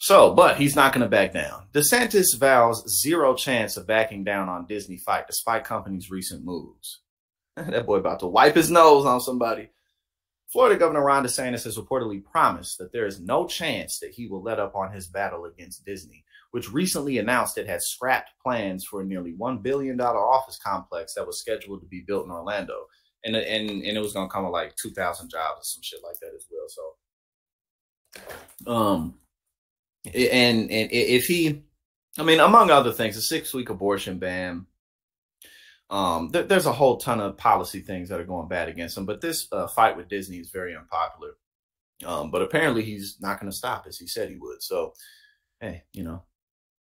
So, but he's not going to back down. DeSantis vows zero chance of backing down on Disney fight despite company's recent moves. That boy about to wipe his nose on somebody. Florida Governor Ron DeSantis has reportedly promised that there is no chance that he will let up on his battle against Disney, which recently announced it had scrapped plans for a nearly $1 billion office complex that was scheduled to be built in Orlando. And it was going to come with like 2,000 jobs or some shit like that as well. So, and if he, I mean, among other things, a 6-week abortion ban, there's a whole ton of policy things that are going bad against him. But this fight with Disney is very unpopular. But apparently he's not going to stop as he said he would. So, hey, you know,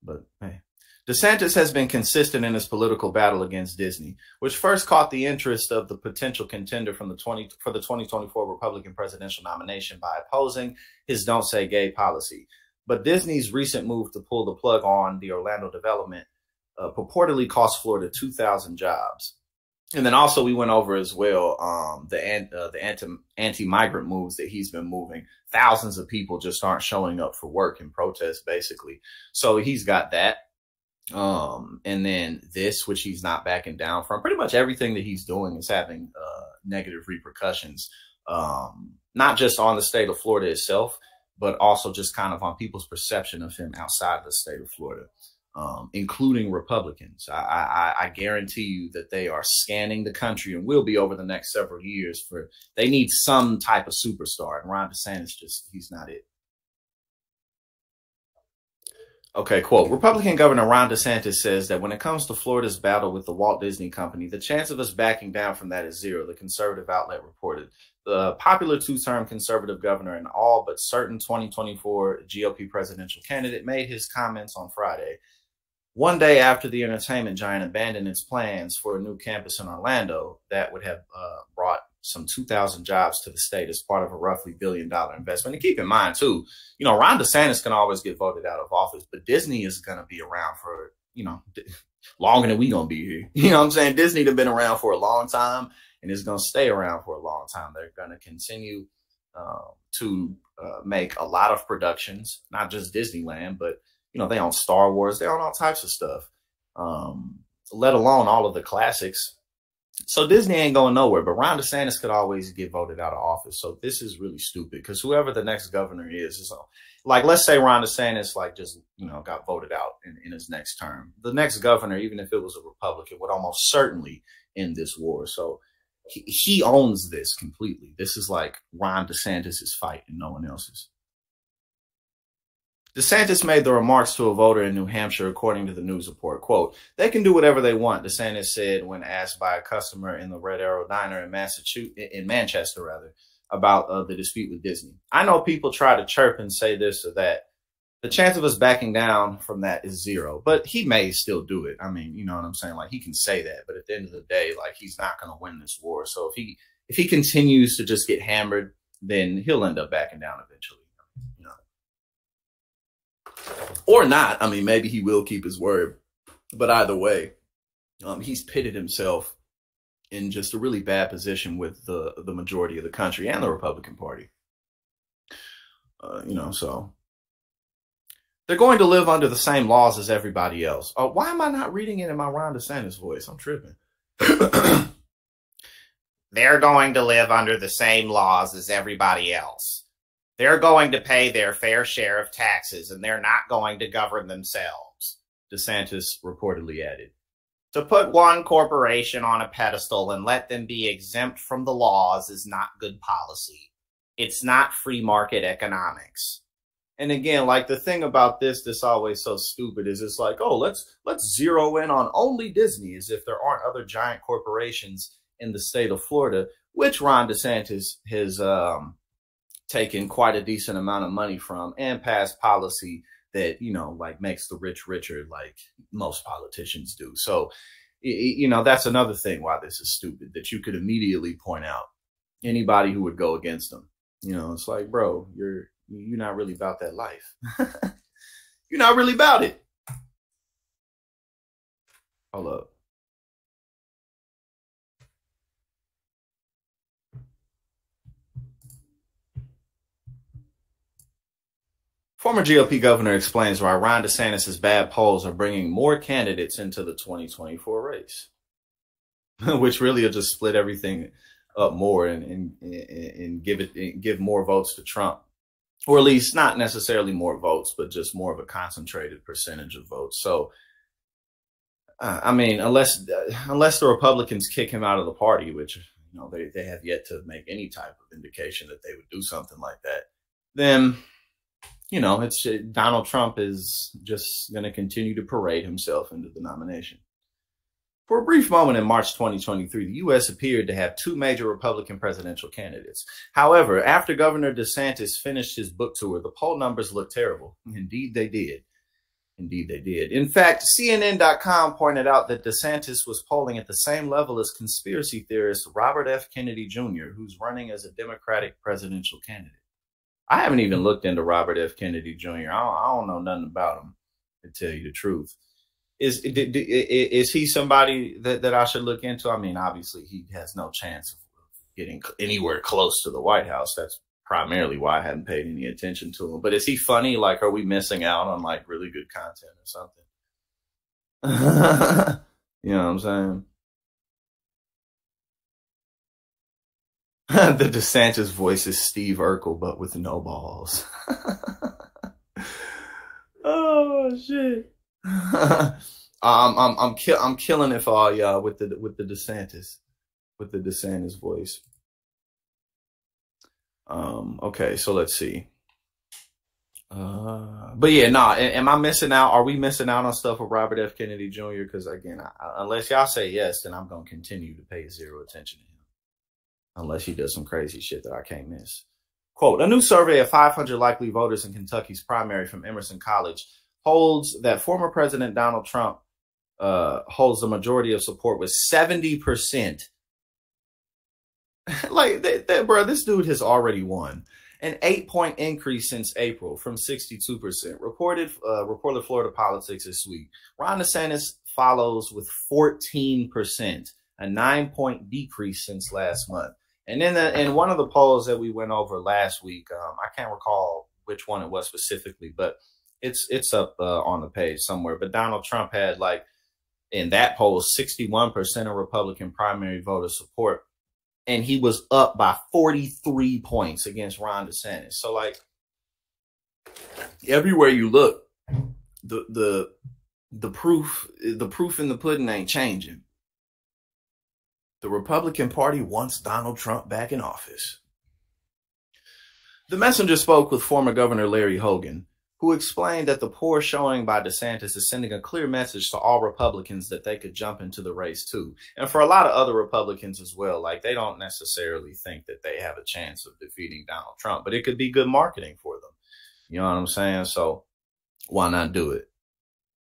but hey. DeSantis has been consistent in his political battle against Disney, which first caught the interest of the potential contender for the 2024 Republican presidential nomination by opposing his Don't Say Gay policy. But Disney's recent move to pull the plug on the Orlando development purportedly cost Florida 2,000 jobs. And then also we went over as well the anti-migrant moves that he's been moving. Thousands of people just aren't showing up for work in protest, basically. So he's got that. And then this, which he's not backing down from. Pretty much everything that he's doing is having negative repercussions, not just on the state of Florida itself, but also just kind of on people's perception of him outside of the state of Florida, including Republicans. I guarantee you that they are scanning the country and will be over the next several years they need some type of superstar. And Ron DeSantis he's not it. Okay, quote, Republican Governor Ron DeSantis says that when it comes to Florida's battle with the Walt Disney Company, the chance of us backing down from that is zero, the conservative outlet reported. The popular two-term conservative governor and all but certain 2024 GOP presidential candidate made his comments on Friday, one day after the entertainment giant abandoned its plans for a new campus in Orlando that would have brought some 2,000 jobs to the state as part of a roughly $1 billion investment. And keep in mind, too, you know, Ron DeSantis can always get voted out of office, but Disney is going to be around for, you know, longer than we going to be here. You know what I'm saying? Disney have been around for a long time and is going to stay around for a long time. They're going to continue to make a lot of productions, not just Disneyland, but, you know, they own Star Wars. They own all types of stuff, let alone all of the classics. So Disney ain't going nowhere, but Ron DeSantis could always get voted out of office. So this is really stupid because whoever the next governor is like, let's say Ron DeSantis, like, just, you know, got voted out in his next term. The next governor, even if it was a Republican, would almost certainly end this war. So he owns this completely. This is like Ron DeSantis' fight and no one else's. DeSantis made the remarks to a voter in New Hampshire, according to the news report. Quote, they can do whatever they want, DeSantis said when asked by a customer in the Red Arrow Diner in Manchester, about the dispute with Disney. I know people try to chirp and say this or that. The chance of us backing down from that is zero, but he may still do it. I mean, you know what I'm saying? Like, he can say that, but at the end of the day, like, he's not going to win this war. So if he continues to just get hammered, then he'll end up backing down eventually. You know. Or not. I mean, maybe he will keep his word. But either way, he's pitted himself in just a really bad position with the majority of the country and the Republican Party. You know, so they're going to live under the same laws as everybody else. Why am I not reading it in my Ron DeSantis voice? I'm tripping. They're going to live under the same laws as everybody else. They're going to pay their fair share of taxes, and they're not going to govern themselves, DeSantis reportedly added. To put one corporation on a pedestal and let them be exempt from the laws is not good policy. It's not free market economics. And again, like, the thing about this that's always so stupid is it's like, oh, let's zero in on only Disney, as if there aren't other giant corporations in the state of Florida, which Ron DeSantis has taken quite a decent amount of money from and passed policy that, you know, like, makes the rich richer, like most politicians do. So, you know, that's another thing why this is stupid, that you could immediately point out anybody who would go against them. You know, it's like, bro, you're not really about that life. You're not really about it. Hold up. Former GOP governor explains why Ron DeSantis' bad polls are bringing more candidates into the 2024 race, which really will just split everything up more and give more votes to Trump, or at least not necessarily more votes, but just more of a concentrated percentage of votes. So, I mean, unless the Republicans kick him out of the party, which they have yet to make any type of indication that they would do something like that, then it's Donald Trump is just going to continue to parade himself into the nomination. For a brief moment in March 2023, the U.S. appeared to have two major Republican presidential candidates. However, after Governor DeSantis finished his book tour, the poll numbers looked terrible. Indeed, they did. Indeed, they did. In fact, CNN.com pointed out that DeSantis was polling at the same level as conspiracy theorist Robert F. Kennedy Jr., who's running as a Democratic presidential candidate. I haven't even looked into Robert F. Kennedy Jr. I don't know nothing about him, to tell you the truth. Is he somebody that I should look into? I mean, obviously, he has no chance of getting anywhere close to the White House. That's primarily why I hadn't paid any attention to him. But is he funny? Like, are we missing out on like really good content or something? You know what I'm saying? The DeSantis voice is Steve Urkel, but with no balls. Oh shit! I'm killing it for all y'all with the DeSantis voice. Okay, so let's see. But yeah, am I missing out? Are we missing out on stuff with Robert F. Kennedy Jr.? Because again, unless y'all say yes, then I'm gonna continue to pay zero attention to him. Unless he does some crazy shit that I can't miss. Quote, a new survey of 500 likely voters in Kentucky's primary from Emerson College holds that former President Donald Trump holds the majority of support with 70%. Like, bro, this dude has already won. An 8-point increase since April from 62%. Reported Florida Politics this week. Ron DeSantis follows with 14%, a 9-point decrease since last month. And then in one of the polls that we went over last week, I can't recall which one it was specifically, but it's up on the page somewhere. But Donald Trump had, like, in that poll, 61% of Republican primary voter support, and he was up by 43 points against Ron DeSantis. So, like, everywhere you look, the proof in the pudding ain't changing. The Republican Party wants Donald Trump back in office. The Messenger spoke with former Governor Larry Hogan, who explained that the poor showing by DeSantis is sending a clear message to all Republicans that they could jump into the race too. And for a lot of other Republicans as well, like, they don't necessarily think that they have a chance of defeating Donald Trump, but it could be good marketing for them. You know what I'm saying? So why not do it?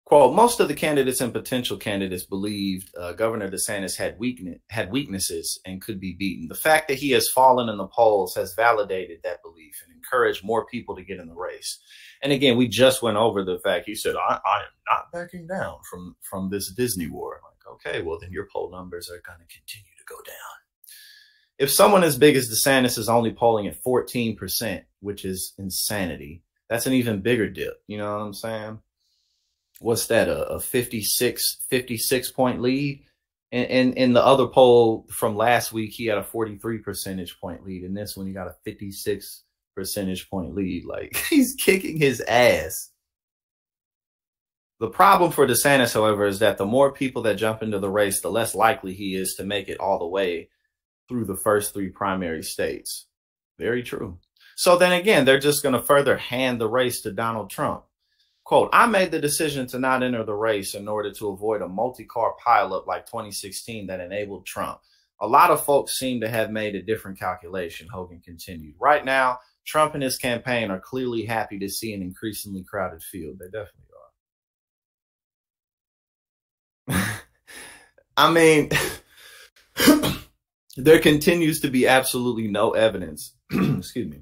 Quote, most of the candidates and potential candidates believed Governor DeSantis had weaknesses and could be beaten. The fact that he has fallen in the polls has validated that belief and encouraged more people to get in the race. And again, we just went over the fact, he said, I am not backing down from this Disney war. Like, okay, well, then your poll numbers are going to continue to go down. If someone as big as DeSantis is only polling at 14%, which is insanity, that's an even bigger dip. You know what I'm saying? What's that, a 56 point lead? And in the other poll from last week, he had a 43 percentage point lead. In this one, he got a 56 percentage point lead. Like, he's kicking his ass. The problem for DeSantis, however, is that the more people that jump into the race, the less likely he is to make it all the way through the first 3 primary states. Very true. So then again, they're just going to further hand the race to Donald Trump. Quote, I made the decision to not enter the race in order to avoid a multi-car pileup like 2016 that enabled Trump. A lot of folks seem to have made a different calculation, Hogan continued. Right now, Trump and his campaign are clearly happy to see an increasingly crowded field. They definitely are. I mean, there continues to be absolutely no evidence. Excuse me.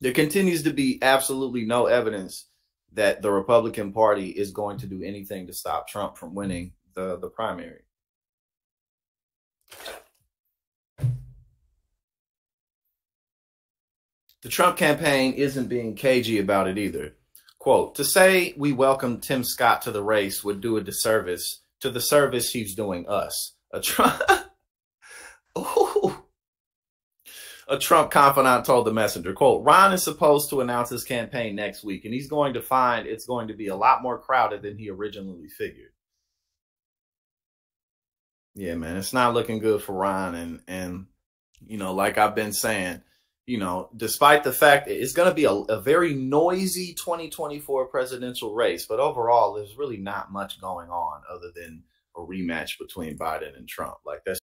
There continues to be absolutely no evidence that the Republican Party is going to do anything to stop Trump from winning the primary. The Trump campaign isn't being cagey about it either. Quote, to say we welcome Tim Scott to the race would do a disservice to the service he's doing us. A Trump, a Trump confidant told the Messenger, quote, Ron is supposed to announce his campaign next week, and he's going to find it's going to be a lot more crowded than he originally figured. Yeah, man, it's not looking good for Ron. And you know, like I've been saying, you know, despite the fact it's going to be a very noisy 2024 presidential race, but overall, there's really not much going on other than a rematch between Biden and Trump. Like that's